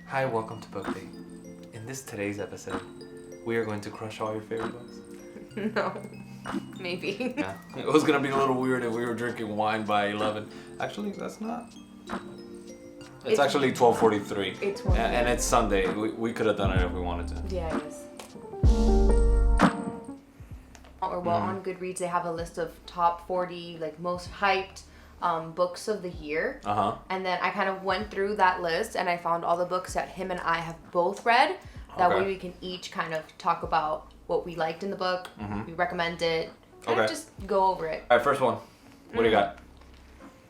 Hi, welcome to Book Day. In today's episode, we are going to crush all your favorite books. No, maybe. Yeah, it was gonna be a little weird if we were drinking wine by 11. Actually, that's not. It's actually 12:43. It's and it's Sunday. We could have done it if we wanted to. Yeah, it is. On Goodreads they have a list of top 40 most hyped books of the year. And then I kind of went through that list and I found all the books that him and I have both read. That way we can each kind of talk about what we liked in the book, we recommend it, and just go over it. All right, first one. What do you got?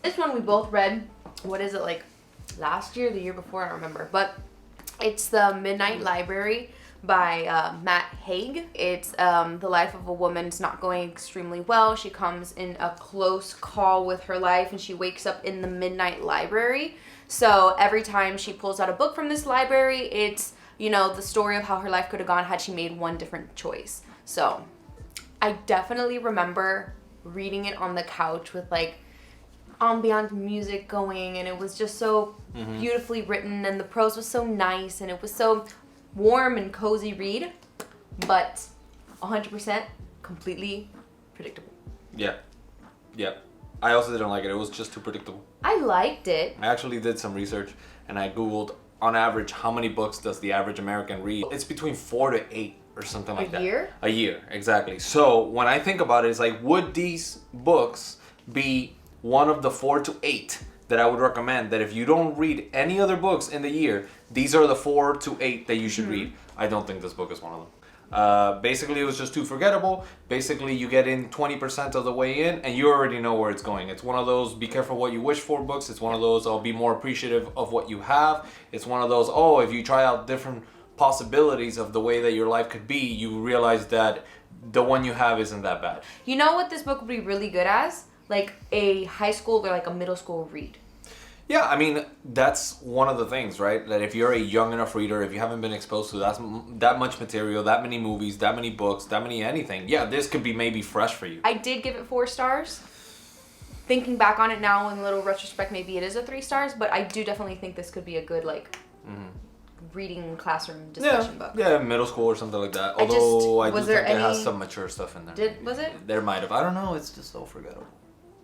This one we both read. What is it, last year, the year before? I don't remember. But it's The Midnight Library by Matt Haig. It's the life of a woman. It's not going extremely well. She comes in a close call with her life and she wakes up in the Midnight Library. So every time she pulls out a book from this library, it's, the story of how her life could have gone had she made one different choice. So I definitely remember reading it on the couch with ambient music going, and it was just so beautifully written, and the prose was so nice, and it was so warm and cozy read, but 100% completely predictable. Yeah. I also didn't like it. It was just too predictable. I liked it. I actually did some research and I Googled, on average, how many books does the average American read? It's between 4 to 8 or something like that. A year? A year, exactly. So when I think about it, it's would these books be one of the 4 to 8 that I would recommend, that if you don't read any other books in the year, these are the 4 to 8 that you should read? I don't think this book is one of them. Basically, it was just too forgettable. Basically, you get in 20% of the way in and you already know where it's going. It's one of those be careful what you wish for books. It's one of those I'll be more appreciative of what you have. It's one of those, if you try out different possibilities of the way that your life could be, you realize that the one you have isn't that bad. You know what this book would be really good as? A high school or a middle school read. Yeah, I mean, that's one of the things, right? That if you're a young enough reader, if you haven't been exposed to that much material, that many movies, that many books, that many anything, this could be maybe fresh for you. I did give it 4 stars. Thinking back on it now in a little retrospect, maybe it is a 3 stars, but I do definitely think this could be a good, reading classroom discussion book. Yeah, middle school or something like that. Although I do think it has some mature stuff in there. Was it? There might have. I don't know. It's just so forgettable.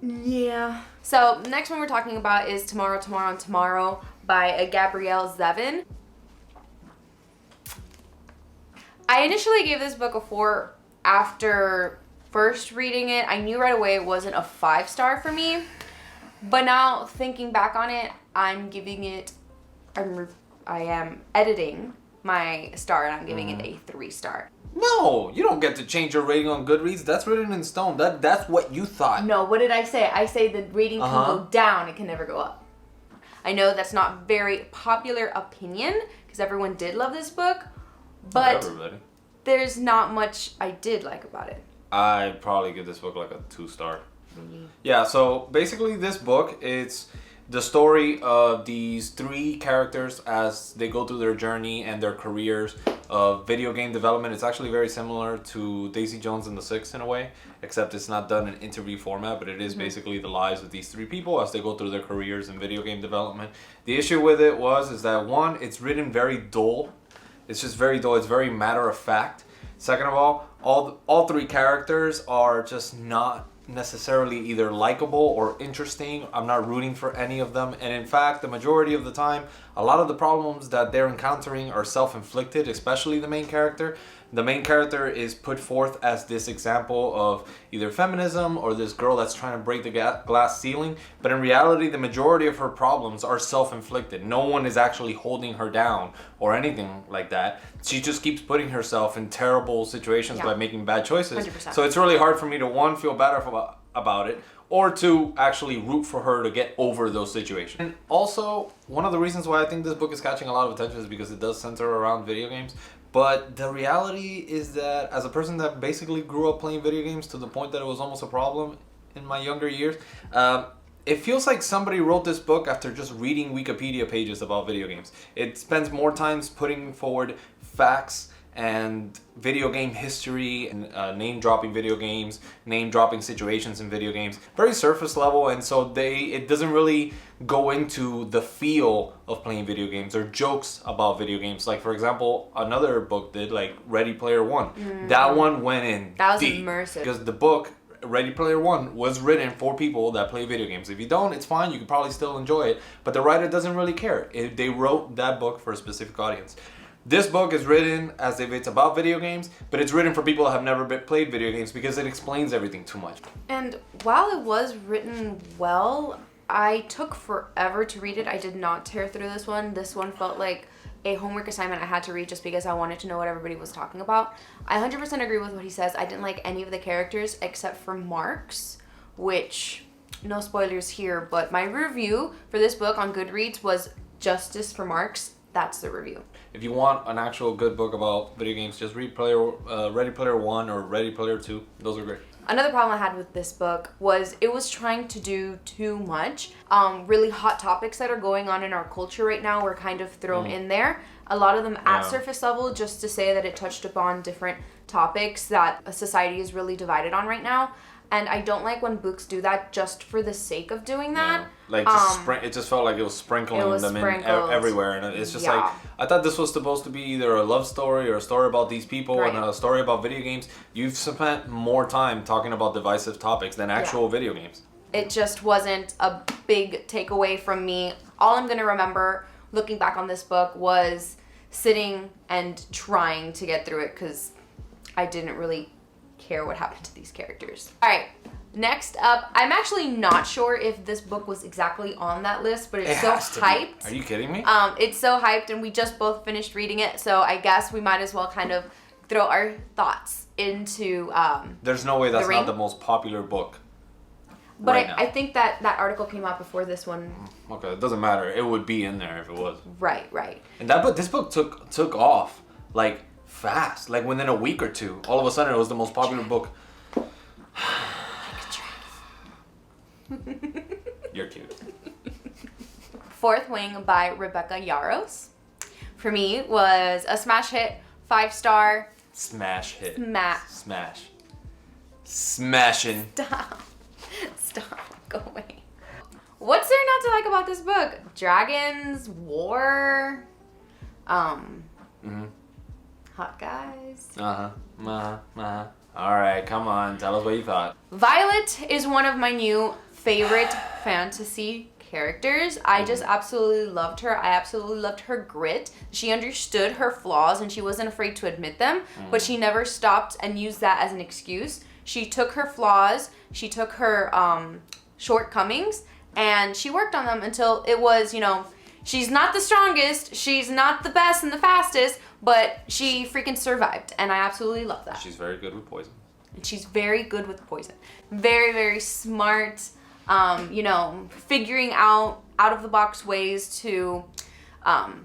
Yeah. So, next one we're talking about is Tomorrow, Tomorrow, and Tomorrow by Gabrielle Zevin. I initially gave this book a 4 after first reading it. I knew right away it wasn't a 5-star for me. But now, thinking back on it, I'm giving it... I am editing my star and I'm giving it a 3-star. No, you don't get to change your rating on Goodreads. That's written in stone. That's what you thought. No, what did I say? I say the rating can go down. It can never go up. I know that's not very popular opinion because everyone did love this book, but there's not much I did like about it. I'd probably give this book a 2-star. Really? Yeah, so basically this book, it's the story of these 3 characters as they go through their journey and their careers of video game development. It's actually very similar to Daisy Jones and the Six in a way, except it's not done in interview format, but it is basically the lives of these 3 people as they go through their careers in video game development. The issue with it is that 1, it's written very dull. It's just very dull. It's very matter of fact. Second of all 3 characters are just not necessarily either likable or interesting. I'm not rooting for any of them, and in fact the majority of the time a lot of the problems that they're encountering are self-inflicted, especially the main character. The main character is put forth as this example of either feminism or this girl that's trying to break the glass ceiling, but in reality the majority of her problems are self-inflicted. No one is actually holding her down or anything like that. She just keeps putting herself in terrible situations by making bad choices. 100%. So it's really hard for me to, 1, feel better about it, or 2, actually root for her to get over those situations. And also, one of the reasons why I think this book is catching a lot of attention is because it does center around video games. But the reality is that as a person that basically grew up playing video games to the point that it was almost a problem in my younger years, it feels like somebody wrote this book after just reading Wikipedia pages about video games. It spends more time putting forward facts and video game history and name dropping video games, name dropping situations in video games. Very surface level, and so it doesn't really go into the feel of playing video games or jokes about video games. Like for example, another book did, like Ready Player One. That one went in That was deep immersive. because the book Ready Player One was written for people that play video games. If you don't, it's fine. You can probably still enjoy it. But the writer doesn't really care. They wrote that book for a specific audience. This book is written as if it's about video games, but it's written for people that have never played video games because it explains everything too much. And while it was written well, I took forever to read it. I did not tear through this one. This one felt like a homework assignment I had to read just because I wanted to know what everybody was talking about. I 100% agree with what he says. I didn't like any of the characters except for Mark's, which, no spoilers here, but my review for this book on Goodreads was Justice for Mark's. That's the review. If you want an actual good book about video games, just read Ready Player One or Ready Player Two. Those are great. Another problem I had with this book was it was trying to do too much. Really hot topics that are going on in our culture right now were kind of thrown in there. A lot of them at surface level, just to say that it touched upon different topics that a society is really divided on right now. And I don't like when books do that just for the sake of doing that. Like it just felt like it was sprinkling them in everywhere, and it's just like, I thought this was supposed to be either a love story or a story about these people and a story about video games. You've spent more time talking about divisive topics than actual video games. It just wasn't a big takeaway from me. All I'm gonna remember looking back on this book was sitting and trying to get through it because I didn't really care what happened to these characters. All right, next up, I'm actually not sure if this book was exactly on that list, but it's so hyped. Are you kidding me? It's so hyped, and we just both finished reading it, so I guess we might as well kind of throw our thoughts into There's no way that's not the most popular book. But right now. I think that article came out before this one. Okay, it doesn't matter. It would be in there if it was. Right. And this book took off like fast, like within a week or two. All of a sudden, it was the most popular book. You're cute. Fourth Wing by Rebecca Yarros. For me, was a smash hit, 5-star. Smash hit. Smash. Smashing. Stop. Go away. What's there not to like about this book? Dragons, war, hot guys. All right, come on. Tell us what you thought. Violet is one of my new favorite fantasy characters. I just absolutely loved her. I absolutely loved her grit. She understood her flaws and she wasn't afraid to admit them, but she never stopped and used that as an excuse. She took her flaws, she took her shortcomings, and she worked on them until it was, she's not the strongest, she's not the best and the fastest, but she freaking survived, and I absolutely love that. She's very good with poison. And she's very good with poison. Very, very smart, figuring out of the box ways to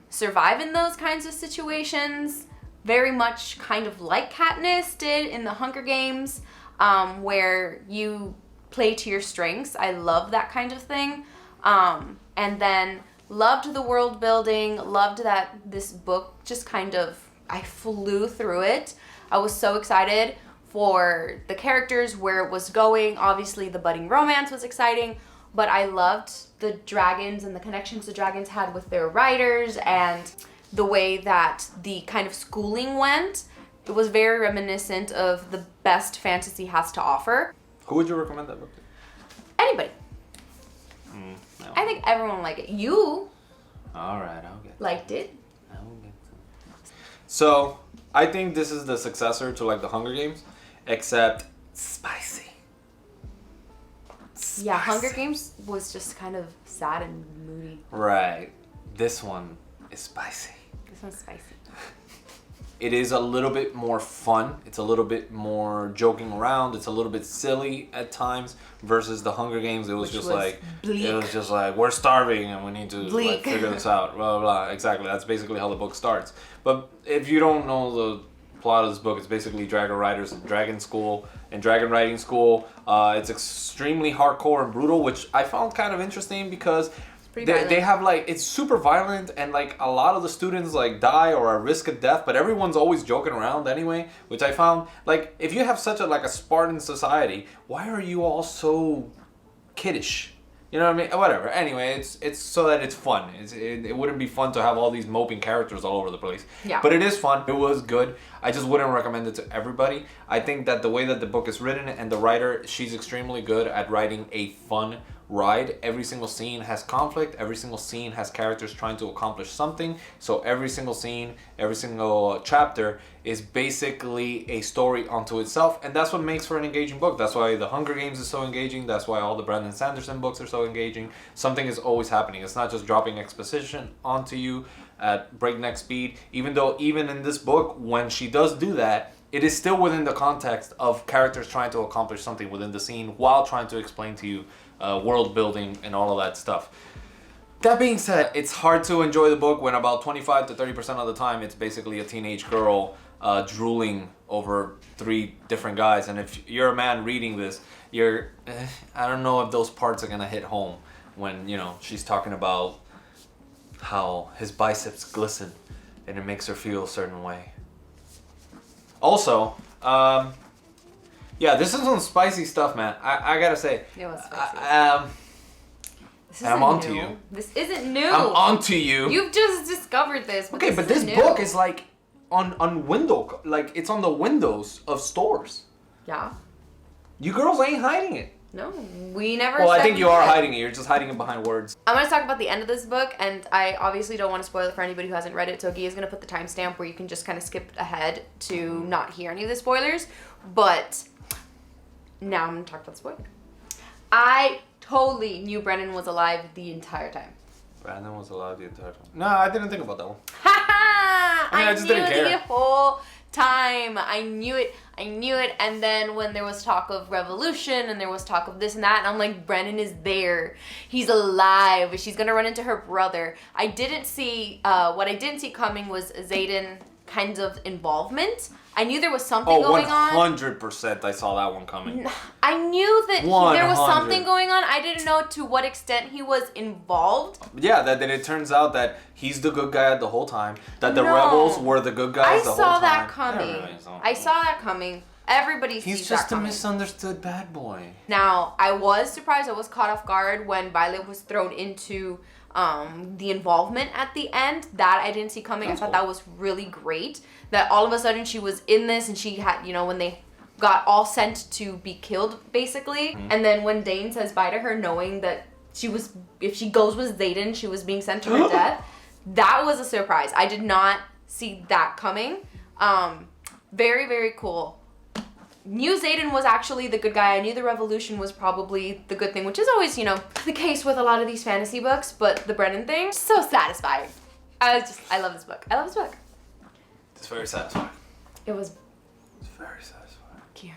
survive in those kinds of situations. Very much kind of like Katniss did in the Hunger Games, where you play to your strengths. I love that kind of thing. And then loved the world building, loved that this book just kind of, I flew through it. I was so excited for the characters, where it was going. Obviously, the budding romance was exciting, but I loved the dragons and the connections the dragons had with their riders and the way that the kind of schooling went. It was very reminiscent of the best fantasy has to offer. Who would you recommend that book to? Anybody. No. I think everyone will like it. You All right, I'll get liked it. I'll get to. So, I think this is the successor to like the Hunger Games, except spicy. Yeah, Hunger Games was just kind of sad and moody. Right. This one is spicy. This one's spicy. It is a little bit more fun. It's a little bit more joking around. It's a little bit silly at times versus the Hunger Games. It was just like we're starving and we need to figure this out. Blah, blah, blah. Exactly. That's basically how the book starts. But if you don't know the plot of this book, it's basically dragon riders in dragon school and dragon riding school. It's extremely hardcore and brutal, which I found kind of interesting because pretty violent. They have like, it's super violent, and like a lot of the students like die or are at risk of death, but everyone's always joking around anyway, which I found, like, if you have such a like a Spartan society, why are you all so kiddish? You know what I mean? Whatever. Anyway, it's so that it's fun. It wouldn't be fun to have all these moping characters all over the place. Yeah. But it is fun. It was good. I just wouldn't recommend it to everybody. I think that the way that the book is written and the writer, she's extremely good at writing a fun ride. Every single scene has conflict. Every single scene has characters trying to accomplish something. So every single scene, every single chapter is basically a story unto itself, and that's what makes for an engaging book. That's why The Hunger Games is so engaging. That's why all the Brandon Sanderson books are so engaging. Something is always happening. It's not just dropping exposition onto you at breakneck speed, even though even in this book, when she does do that, it is still within the context of characters trying to accomplish something within the scene while trying to explain to you world building and all of that stuff. That being said, it's hard to enjoy the book when about 25 to 30% of the time it's basically a teenage girl drooling over 3 different guys. And if you're a man reading this, I don't know if those parts are gonna hit home when, you know, she's talking about how his biceps glisten and it makes her feel a certain way. Also, yeah, this is some spicy stuff, man. I gotta say. It was spicy. And I'm on to you. This isn't new. I'm on to you. You've just discovered this. Okay, but this book is like on window, like it's on the windows of stores. Yeah. You girls ain't hiding it. No, we never. Well, I think you are hiding it. You're just hiding it behind words. I'm going to talk about the end of this book, and I obviously don't want to spoil it for anybody who hasn't read it, so Gia is going to put the timestamp where you can just kind of skip ahead to not hear any of the spoilers. But now I'm going to talk about the spoiler. I totally knew Brennan was alive the entire time. Brandon was alive the entire time. No, I didn't think about that one. Ha ha! I just didn't care. The whole time. I knew it. And then when there was talk of revolution and there was talk of this and that, and I'm like, Brennan is there. He's alive. She's gonna run into her brother. I didn't see, what I didn't see coming was Xaden kind of involvement. I knew there was something going on. 100% I saw that one coming. I knew that there was something going on. I didn't know to what extent he was involved. Yeah, that it turns out that he's the good guy the whole time. That the rebels were the good guys the whole time. I saw that coming. I saw that coming. Everybody sees that coming. He's just a misunderstood bad boy. Now, I was surprised. I was caught off guard when Violet was thrown into the involvement at the end. That I didn't see coming. I thought that was really great. That all of a sudden she was in this and she had, you know, when they got all sent to be killed, basically. Mm-hmm. And then when Dane says bye to her, knowing that she was, if she goes with Xaden, she was being sent to her death. That was a surprise. I did not see that coming. Very, very cool. Knew Xaden was actually the good guy. I knew the revolution was probably the good thing, which is always, you know, the case with a lot of these fantasy books, but the Brennan thing, so satisfying. I love this book. I love this book. It's very satisfying. It's very satisfying. Cute.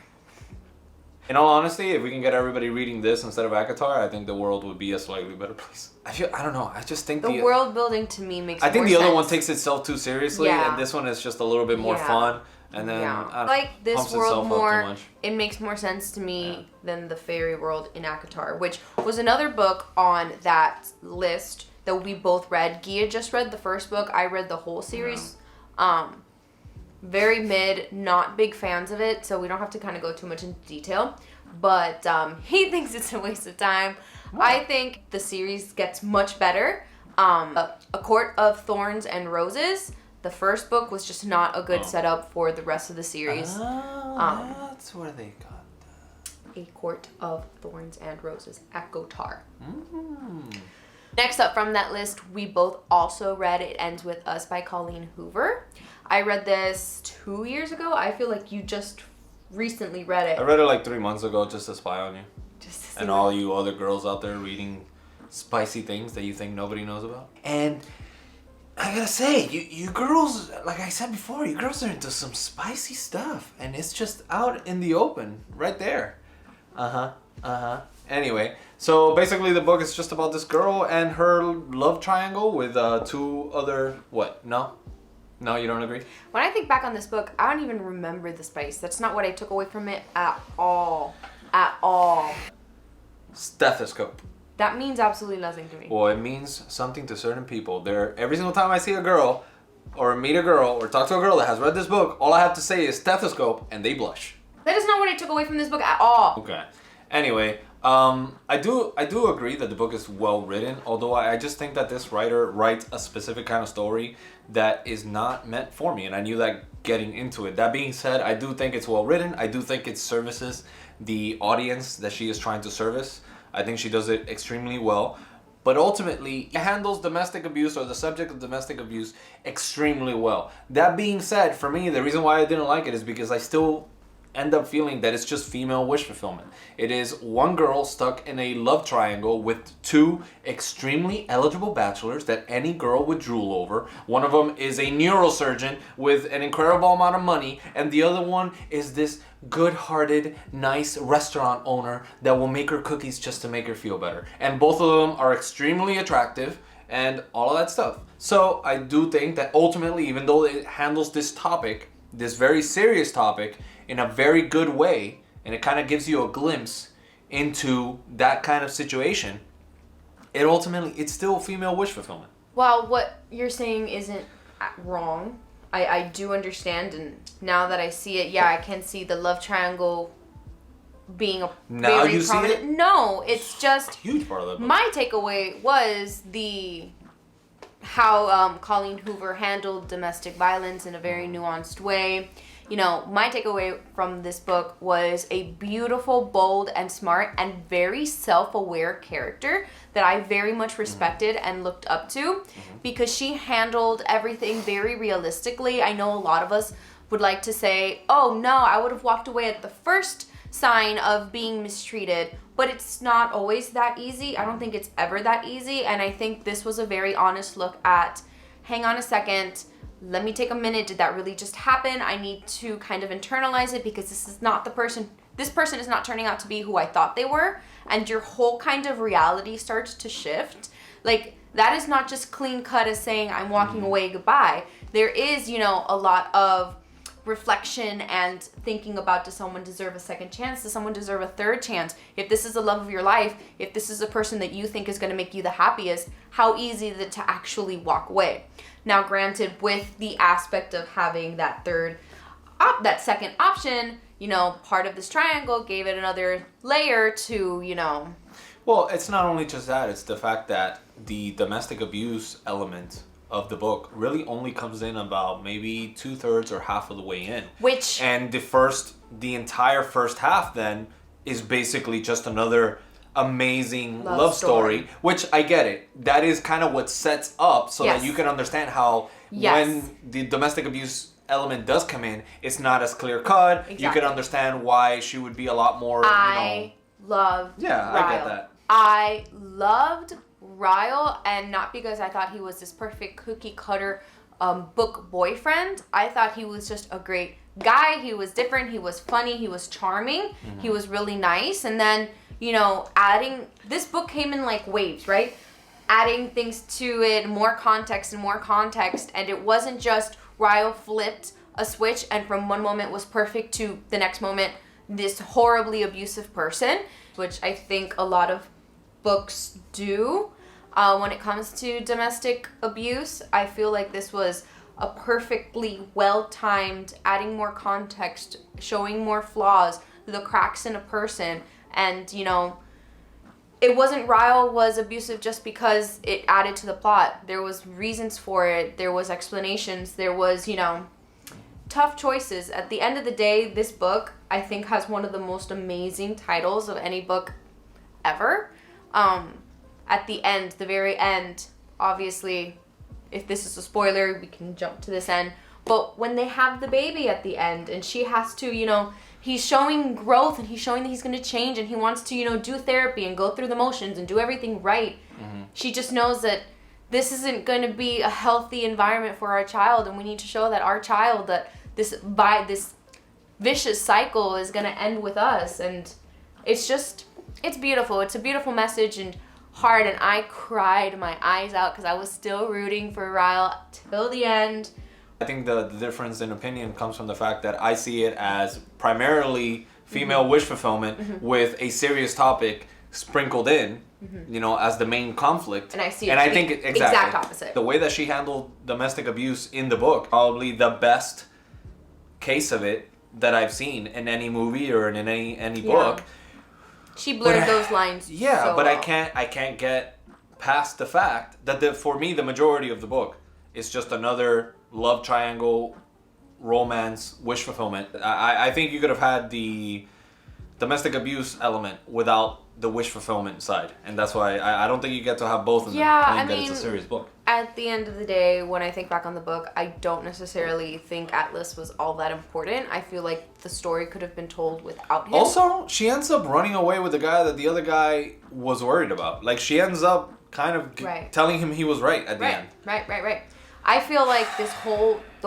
In all honesty, if we can get everybody reading this instead of ACOTAR, I think the world would be a slightly better place. I don't know. I just think the world building to me makes more sense. I think the other one takes itself too seriously, and this one is just a little bit more fun. And then like this world more, it makes more sense to me than the fairy world in ACOTAR, which was another book on that list that we both read. Gia just read the first book. I read the whole series. Very mid, not big fans of it, so we don't have to kind of go too much into detail. But he thinks it's a waste of time. I think the series gets much better. A Court of Thorns and Roses. The first book was just not a good setup for the rest of the series. That's where they got that. A Court of Thorns and Roses, ACOTAR. Next up from that list, we both also read It Ends With Us by Colleen Hoover. I read this 2 years ago. I feel like you just recently read it. I read it like 3 months ago just to spy on you. Just to see and all you other girls out there reading spicy things that you think nobody knows about. And I gotta say, you girls, like I said before, you girls are into some spicy stuff. And it's just out in the open, right there. Anyway, so basically the book is just about this girl and her love triangle with 2 other... What? No? No, you don't agree? When I think back on this book, I don't even remember the spice. That's not what I took away from it at all. At all. Stethoscope. That means absolutely nothing to me. Well, it means something to certain people. Every single time I see a girl, or meet a girl, or talk to a girl that has read this book, all I have to say is stethoscope, and they blush. That is not what I took away from this book at all. Okay. Anyway, I do agree that the book is well written, although I just think that this writer writes a specific kind of story that is not meant for me, and I knew that getting into it. That being said, I do think it's well written. I do think it services the audience that she is trying to service. I think she does it extremely well. But ultimately, it handles domestic abuse or the subject of domestic abuse extremely well. That being said, for me, the reason why I didn't like it is because I still end up feeling that it's just female wish fulfillment. It is one girl stuck in a love triangle with two extremely eligible bachelors that any girl would drool over. One of them is a neurosurgeon with an incredible amount of money, and the other one is this good-hearted, nice restaurant owner that will make her cookies just to make her feel better. And both of them are extremely attractive and all of that stuff. So I do think that ultimately, even though it handles this topic, this very serious topic, in a very good way, and it kind of gives you a glimpse into that kind of situation, it's still female wish fulfillment. Well, what you're saying isn't wrong. I do understand, and now that I see it, yeah, I can see the love triangle being a now very you prominent. See it? No, it's just huge part of the book. My takeaway was how Colleen Hoover handled domestic violence in a very nuanced way. You know, my takeaway from this book was a beautiful, bold, and smart, and very self-aware character that I very much respected and looked up to, because she handled everything very realistically. I know a lot of us would like to say, oh no, I would have walked away at the first sign of being mistreated, but it's not always that easy. I don't think it's ever that easy, and I think this was a very honest look at, hang on a second, let me take a minute. Did that really just happen? I need to kind of internalize it, because this person is not turning out to be who I thought they were. And your whole kind of reality starts to shift. Like, that is not just clean cut as saying I'm walking away, goodbye. There is, a lot of reflection and thinking about, does someone deserve a second chance? Does someone deserve a third chance? If this is the love of your life, if this is a person that you think is going to make you the happiest, how easy is it to actually walk away? Now, granted, with the aspect of having that second option, part of this triangle gave it another layer to, Well, it's not only just that, it's the fact that the domestic abuse element of the book really only comes in about maybe 2/3 or half of the way in. And the entire first half then is basically just another amazing love story, which I get it. That is kind of what sets up so that you can understand how when the domestic abuse element does come in, it's not as clear cut. Exactly. You can understand why she would be a lot more, I loved Ryle. I get that. I loved Ryle, and not because I thought he was this perfect cookie cutter book boyfriend. I thought he was just a great guy. He was different. He was funny. He was charming. He was really nice. And then, this book came in like waves, right? Adding things to it, more context, and it wasn't just Ryle flipped a switch and from one moment was perfect to the next moment this horribly abusive person, which I think a lot of books do when it comes to domestic abuse. I feel like this was a perfectly well-timed, adding more context, showing more flaws, the cracks in a person. And, it wasn't Ryle was abusive just because it added to the plot. There was reasons for it. There was explanations. There was, tough choices. At the end of the day, this book, I think, has one of the most amazing titles of any book ever. At the end, the very end, obviously, if this is a spoiler, we can jump to this end. But when they have the baby at the end and she has to, he's showing growth and he's showing that he's going to change and he wants to, do therapy and go through the motions and do everything right. She just knows that this isn't going to be a healthy environment for our child, and we need to show that our child, that this vicious cycle is going to end with us. And it's beautiful. It's a beautiful message and hard, and I cried my eyes out because I was still rooting for Ryle till the end. I think the difference in opinion comes from the fact that I see it as primarily female wish fulfillment with a serious topic sprinkled in, as the main conflict. And I see it. And I think exact opposite. The way that she handled domestic abuse in the book, probably the best case of it that I've seen in any movie or in any book. She blurred those lines. Yeah, so but well. I can't get past the fact that for me the majority of the book is just another love triangle, romance, wish fulfillment. I think you could have had the domestic abuse element without the wish fulfillment side, and that's why I don't think you get to have both of them. Yeah, It's a serious book. At the end of the day, when I think back on the book, I don't necessarily think Atlas was all that important. I feel like the story could have been told without him. Also, she ends up running away with the guy that the other guy was worried about. Like, she ends up kind of telling him he was right at the end. Right. I feel like the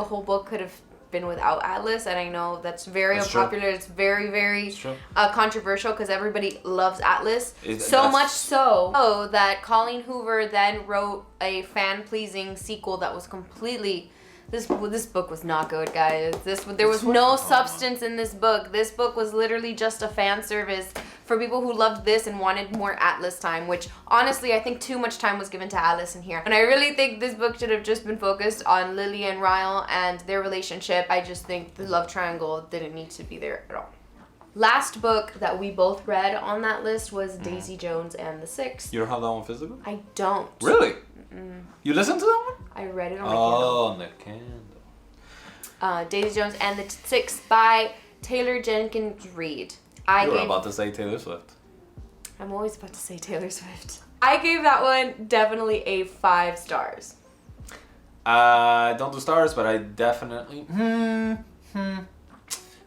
whole book could have been without Atlas, and I know that's very unpopular. True. It's very, very controversial because everybody loves Atlas. Much so that Colleen Hoover then wrote a fan-pleasing sequel that was completely... This book was not good, guys. There was no substance in this book. This book was literally just a fan service for people who loved this and wanted more Atlas time, which honestly I think too much time was given to Atlas in here. And I really think this book should have just been focused on Lily and Ryle and their relationship. I just think the love triangle didn't need to be there at all. Last book that we both read on that list was Daisy Jones and the Six. You don't have that one physical? I don't. Really? You listened to that one? I read it on my Kindle. On the Kindle. Daisy Jones and the Six by Taylor Jenkins Reid. You were about to say Taylor Swift. I'm always about to say Taylor Swift. I gave that one definitely a 5 stars. I don't do stars, but I definitely...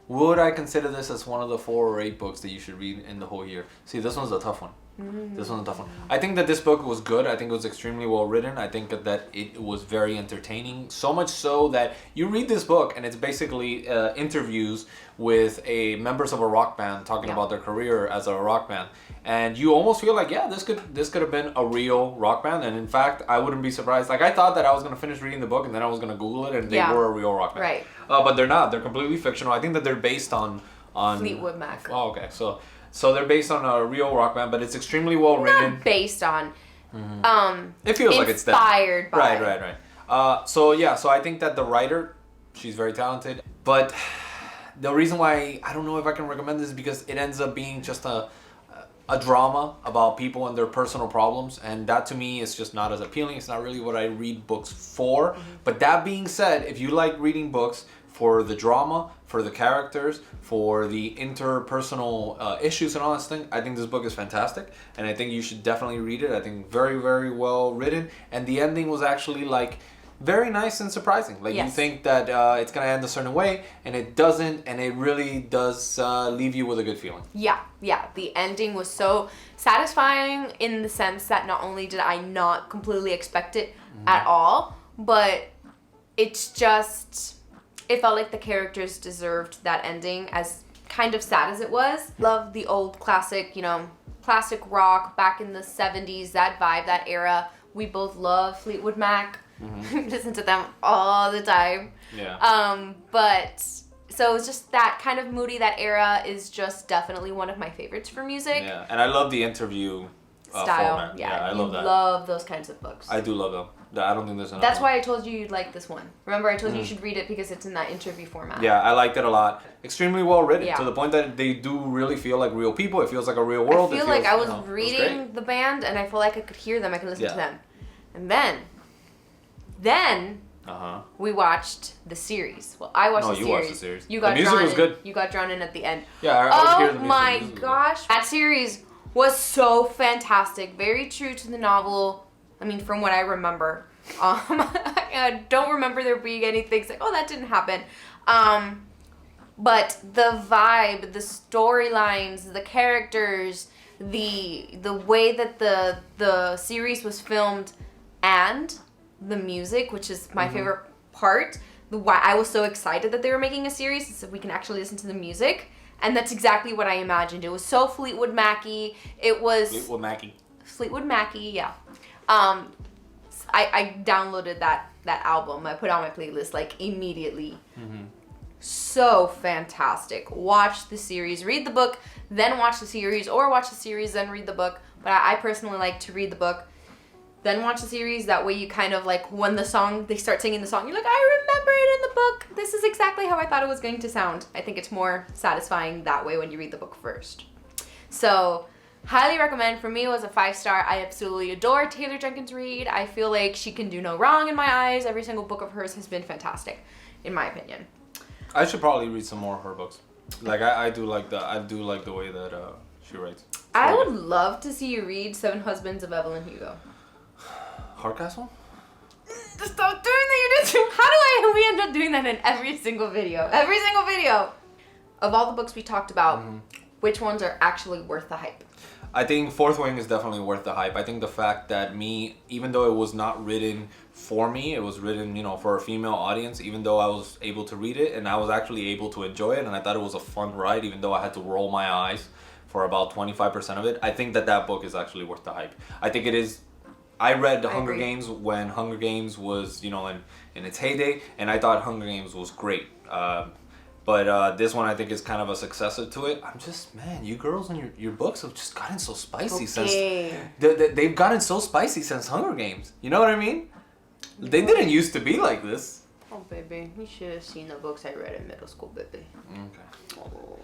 Would I consider this as one of the 4 or 8 books that you should read in the whole year? See, this one's a tough one. This one's a tough one. I think that this book was good. I think it was extremely well written. I think that it was very entertaining. So much so that you read this book and it's basically interviews with members of a rock band talking about their career as a rock band. And you almost feel like, this could have been a real rock band. And in fact, I wouldn't be surprised. Like, I thought that I was going to finish reading the book and then I was going to Google it and they were a real rock band. Right. But they're not. They're completely fictional. I think that they're based on Fleetwood Mac. Oh, okay. So they're based on a real rock band, but it's extremely well written. Not based on. It feels like it's them. Inspired by. Right. So I think that the writer, she's very talented. But the reason why I don't know if I can recommend this is because it ends up being just a drama about people and their personal problems, and that to me is just not as appealing. It's not really what I read books for. But that being said, if you like reading books for the drama, for the characters, for the interpersonal issues and all that thing, I think this book is fantastic, and I think you should definitely read it. I think very, very well written, and the ending was actually like very nice and surprising. Like you think that it's gonna end a certain way, and it doesn't, and it really does leave you with a good feeling. Yeah. The ending was so satisfying in the sense that not only did I not completely expect it at all, but it's just... It felt like the characters deserved that ending, as kind of sad as it was. Love the old classic rock back in the 70s, that vibe, that era. We both love Fleetwood Mac. Listen to them all the time. Yeah. But so it's just that kind of moody, that era is just definitely one of my favorites for music. Yeah, and I love the interview style. Format. Yeah, I love that. Love those kinds of books. I do love them. I don't think there's another That's why I told you you'd like this one. Remember, I told you you should read it because it's in that interview format. Yeah, I liked it a lot. Extremely well written, to the point that they do really feel like real people. It feels like a real world. I feel like I was reading the band and I feel like I could hear them. I could listen to them. And then we watched the series. Well, I watched the series. You watched the series. You got the music was good. You got drawn in at the end. Yeah, I was hearing the music. Oh my gosh. That series was so fantastic. Very true to the novel. I mean, from what I remember. I don't remember there being anything like, that didn't happen. But the vibe, the storylines, the characters, the way that the series was filmed, and the music, which is my favorite part. Why I was so excited that they were making a series is so we can actually listen to the music. And that's exactly what I imagined. It was so Fleetwood Mac-y. It was... Fleetwood Mac-y, yeah. I downloaded that album. I put it on my playlist, like, immediately. So fantastic. Watch the series, read the book, then watch the series, or watch the series, then read the book. But I personally like to read the book, then watch the series. That way you kind of like, when they start singing the song, you're like, I remember it in the book. This is exactly how I thought it was going to sound. I think it's more satisfying that way when you read the book first. So, highly recommend. For me, it was a 5-star. I absolutely adore Taylor Jenkins Reid. I feel like she can do no wrong in my eyes. Every single book of hers has been fantastic, in my opinion. I should probably read some more of her books. Like I do like the way that she writes. I would love to see you read 7 Husbands of Evelyn Hugo. Hardcastle? Stop doing that. You did. How do we end up doing that in every single video? Every single video. Of all the books we talked about, which ones are actually worth the hype? I think Fourth Wing is definitely worth the hype. I think the fact that even though it was not written for me, it was written, for a female audience, even though I was able to read it and I was actually able to enjoy it and I thought it was a fun ride, even though I had to roll my eyes for about 25% of it, I think that book is actually worth the hype. I think it is. I read Hunger Games when Hunger Games was, in its heyday, and I thought Hunger Games was great. But this one I think is kind of a successor to it. I'm just, man, you girls and your books have just gotten so spicy since they've gotten so spicy since Hunger Games. You know what I mean? They didn't used to be like this. Oh, baby, you should have seen the books I read in middle school, baby. Okay. Oh.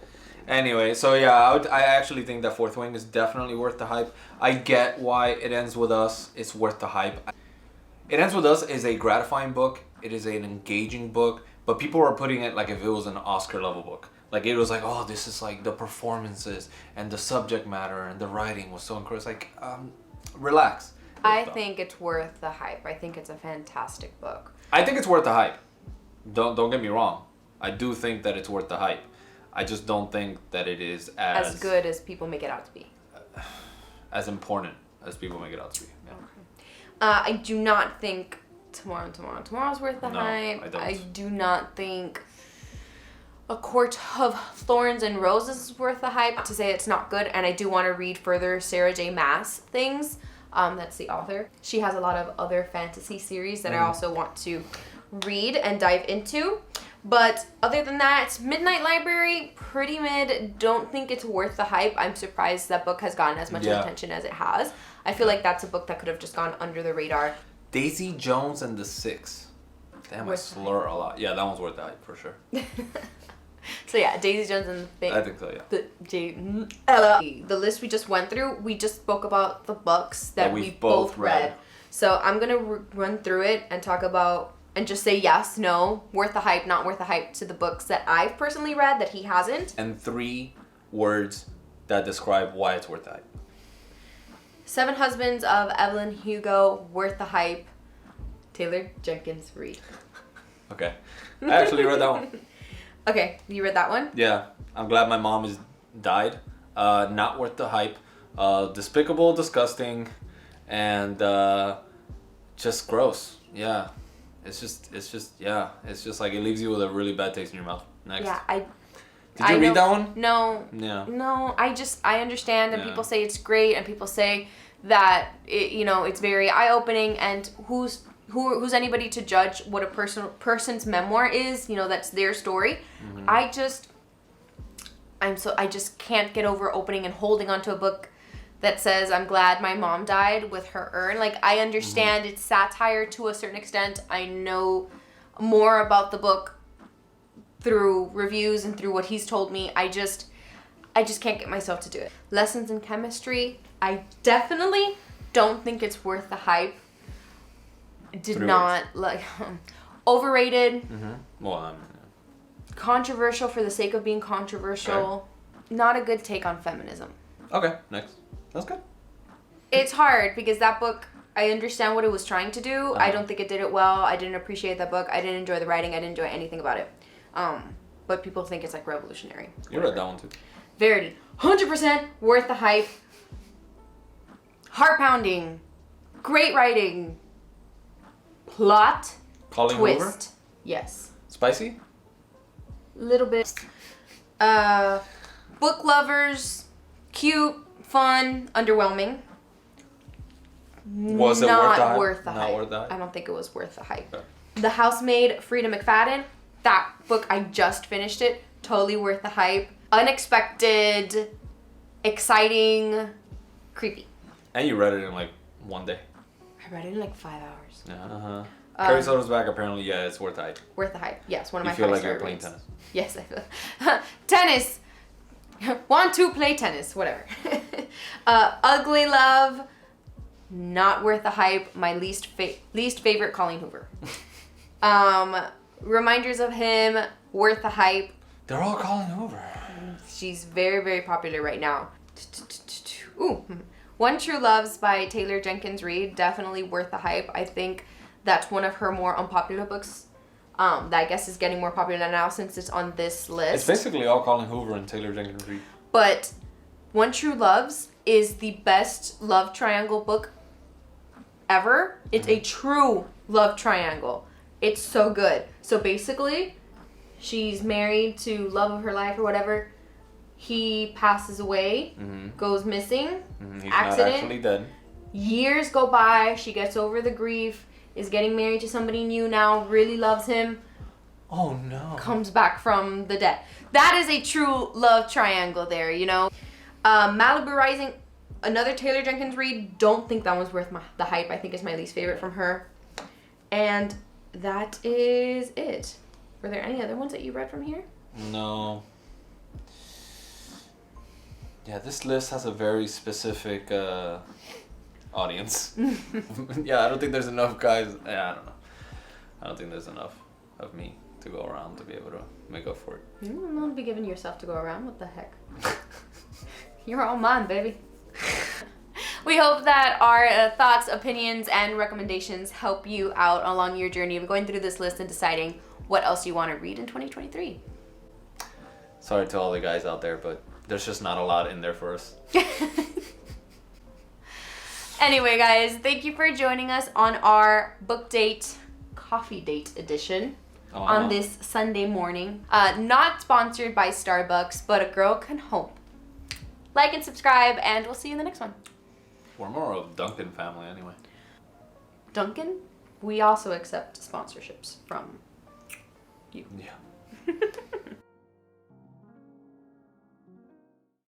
Anyway, so yeah, I actually think that Fourth Wing is definitely worth the hype. I get why It Ends With Us is worth the hype. It Ends With Us is a gratifying book. It is an engaging book. But people were putting it like if it was an Oscar level book. Like it was like, oh, this is like the performances and the subject matter and the writing was so incredible. It's like, relax. I think it's worth the hype. I think it's a fantastic book. I think it's worth the hype. Don't get me wrong. I do think that it's worth the hype. I just don't think that it is as good as people make it out to be. As important as people make it out to be. Yeah. Okay. I do not think Tomorrow's worth the hype. I don't. I do not think A Court of Thorns and Roses is worth the hype. To say it's not good, and I do want to read further Sarah J. Maas things. That's the author. She has a lot of other fantasy series that I also want to read and dive into. But other than that, it's Midnight Library, pretty mid. Don't think it's worth the hype. I'm surprised that book has gotten as much attention as it has. I feel like that's a book that could have just gone under the radar. Daisy Jones and the Six. Damn, I slur a lot. Yeah, that one's worth the hype for sure. So yeah, Daisy Jones and the I think so, yeah. The list we just went through, we just spoke about the books that we both read. So I'm going to run through it and talk about, and just say yes, no, worth the hype, not worth the hype to the books that I've personally read that he hasn't. And 3 words that describe why it's worth the hype. 7 Husbands of Evelyn Hugo, worth the hype. Taylor Jenkins Reid. Okay. I actually read that one. Okay, you read that one? Yeah. I'm glad my mom is died. Not worth the hype. Despicable, disgusting, and just gross. Yeah. It's just like it leaves you with a really bad taste in your mouth. Next. Yeah, Did you read that one? No. Yeah. No, I understand, and people say it's great, and people say that it's very eye-opening, and who's anybody to judge what a person's memoir is? That's their story. Mm-hmm. I just can't get over opening and holding onto a book that says, I'm glad my mom died, with her urn. Like, I understand it's satire to a certain extent. I know more about the book through reviews and through what he's told me. I just can't get myself to do it. Lessons in Chemistry, I definitely don't think it's worth the hype. Overrated. Mm-hmm. Well, controversial for the sake of being controversial. Okay. Not a good take on feminism. Okay, next. That's good. It's hard because that book, I understand what it was trying to do. I don't think it did it well. I didn't appreciate that book. I didn't enjoy the writing. I didn't enjoy anything about it. But people think it's like revolutionary. You read that one too. Verity. 100% worth the hype. Heart pounding. Great writing. Plot. Colleen twist. Hoover? Yes. Spicy? Little bit. Book lovers. Cute. Fun. Underwhelming. Was it not worth the hype? Not worth the hype. Worth the hype? I don't think it was worth the hype. Okay. The Housemaid, Frida McFadden. That book, I just finished it. Totally worth the hype. Unexpected, exciting, creepy. And you read it in like one day. I read it in like 5 hours. Uh-huh. Carrie Soto's back. Apparently, yeah, it's worth the hype. Worth the hype. Yes, one of my You feel like five-star you're playing reads. tennis. Yes, I feel. Tennis. Want to play tennis, whatever. Ugly Love, not worth the hype. My least favorite Colleen Hoover. Reminders of Him, worth the hype. They're all Colleen Hoover. She's very, very popular right now. Ooh. One True Loves by Taylor Jenkins Reid, definitely worth the hype. I think that's one of her more unpopular books that I guess is getting more popular now since it's on this list. It's basically all Colleen Hoover and Taylor Jenkins Reid. But One True Loves is the best love triangle book ever. It's a true love triangle. It's so good. So basically, she's married to love of her life or whatever. He passes away, goes missing, He's accident. not actually dead. Years go by. She gets over the grief, is getting married to somebody new now, really loves him. Oh no. Comes back from the dead. That is a true love triangle there, you know. Malibu Rising, another Taylor Jenkins Reid. Don't think that one's worth the hype. I think it's my least favorite from her. And that is it. Were there any other ones that you read from here? No. Yeah, this list has a very specific audience. Yeah, I don't think there's enough guys. Yeah, I don't know. I don't think there's enough of me to go around to be able to make up for it. You don't be giving yourself to go around. What the heck? You're all mine, baby. We hope that our thoughts, opinions, and recommendations help you out along your journey of going through this list and deciding what else you want to read in 2023. Sorry to all the guys out there, but there's just not a lot in there for us. Anyway, guys, thank you for joining us on our book date, coffee date edition on this Sunday morning. Not sponsored by Starbucks, but a girl can hope. Like and subscribe, and we'll see you in the next one. We're more of Duncan family anyway. Duncan, we also accept sponsorships from you. Yeah.